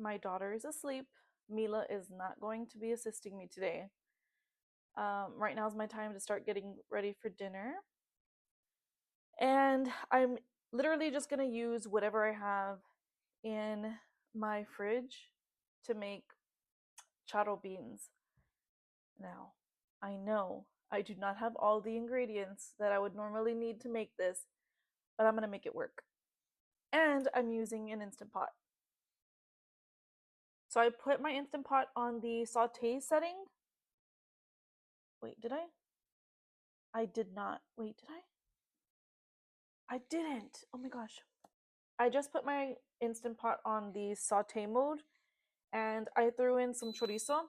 My daughter is asleep. Mila is not going to be assisting me today. Right now is my time to start getting ready for dinner. And I'm literally just going to use whatever I have in my fridge to make charro beans. Now, I know I do not have all the ingredients that I would normally need to make this, but I'm going to make it work. And I'm using an Instant Pot. So I put my Instant Pot on the saute setting. Wait, did I? I did not. Wait, did I? I didn't. Oh my gosh. I just put my Instant Pot on the saute mode and I threw in some chorizo.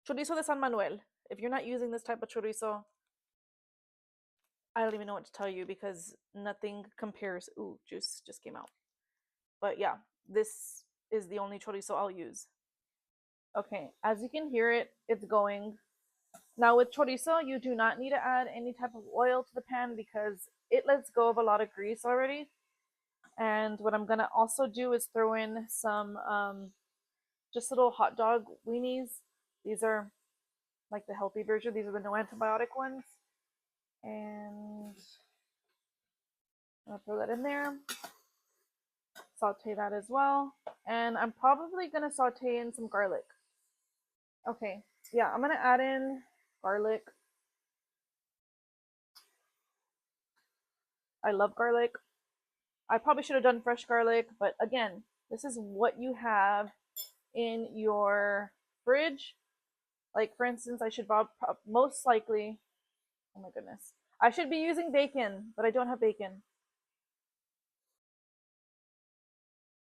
Chorizo de San Manuel. If you're not using this type of chorizo, I don't even know what to tell you because nothing compares. Ooh, juice just came out. But yeah, this is the only chorizo I'll use. Okay, as you can hear it, it's going. Now with chorizo, you do not need to add any type of oil to the pan because it lets go of a lot of grease already. And what I'm gonna also do is throw in some just little hot dog weenies. These are like the healthy version. These are the no antibiotic ones. And I'll throw that in there. Saute that as well. And I'm probably gonna saute in some garlic. Okay, yeah, I'm gonna add in garlic. I love garlic. I probably should have done fresh garlic, but again, this is what you have in your fridge. Like for instance, I should most likely, oh my goodness, I should be using bacon, but I don't have bacon.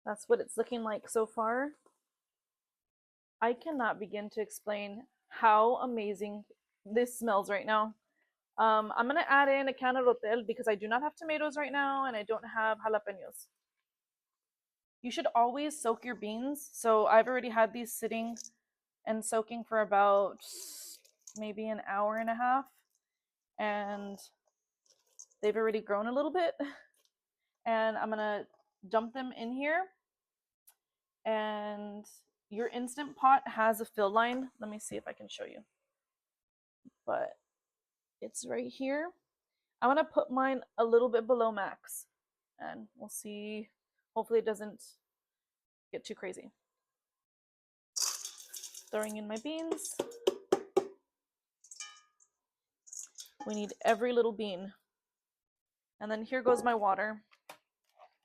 That's what it's looking like so far. I cannot begin to explain how amazing this smells right now. I'm gonna add in a can of rotel because I do not have tomatoes right now and I don't have jalapenos. You should always soak your beans. So I've already had these sitting and soaking for about maybe an hour and a half, and they've already grown a little bit. And I'm gonna dump them in here. And your Instant Pot has a fill line. Let me see if I can show you. But it's right here. I'm gonna put mine a little bit below max, and we'll see. Hopefully it doesn't get too crazy. Throwing in my beans. We need every little bean. And then here goes my water.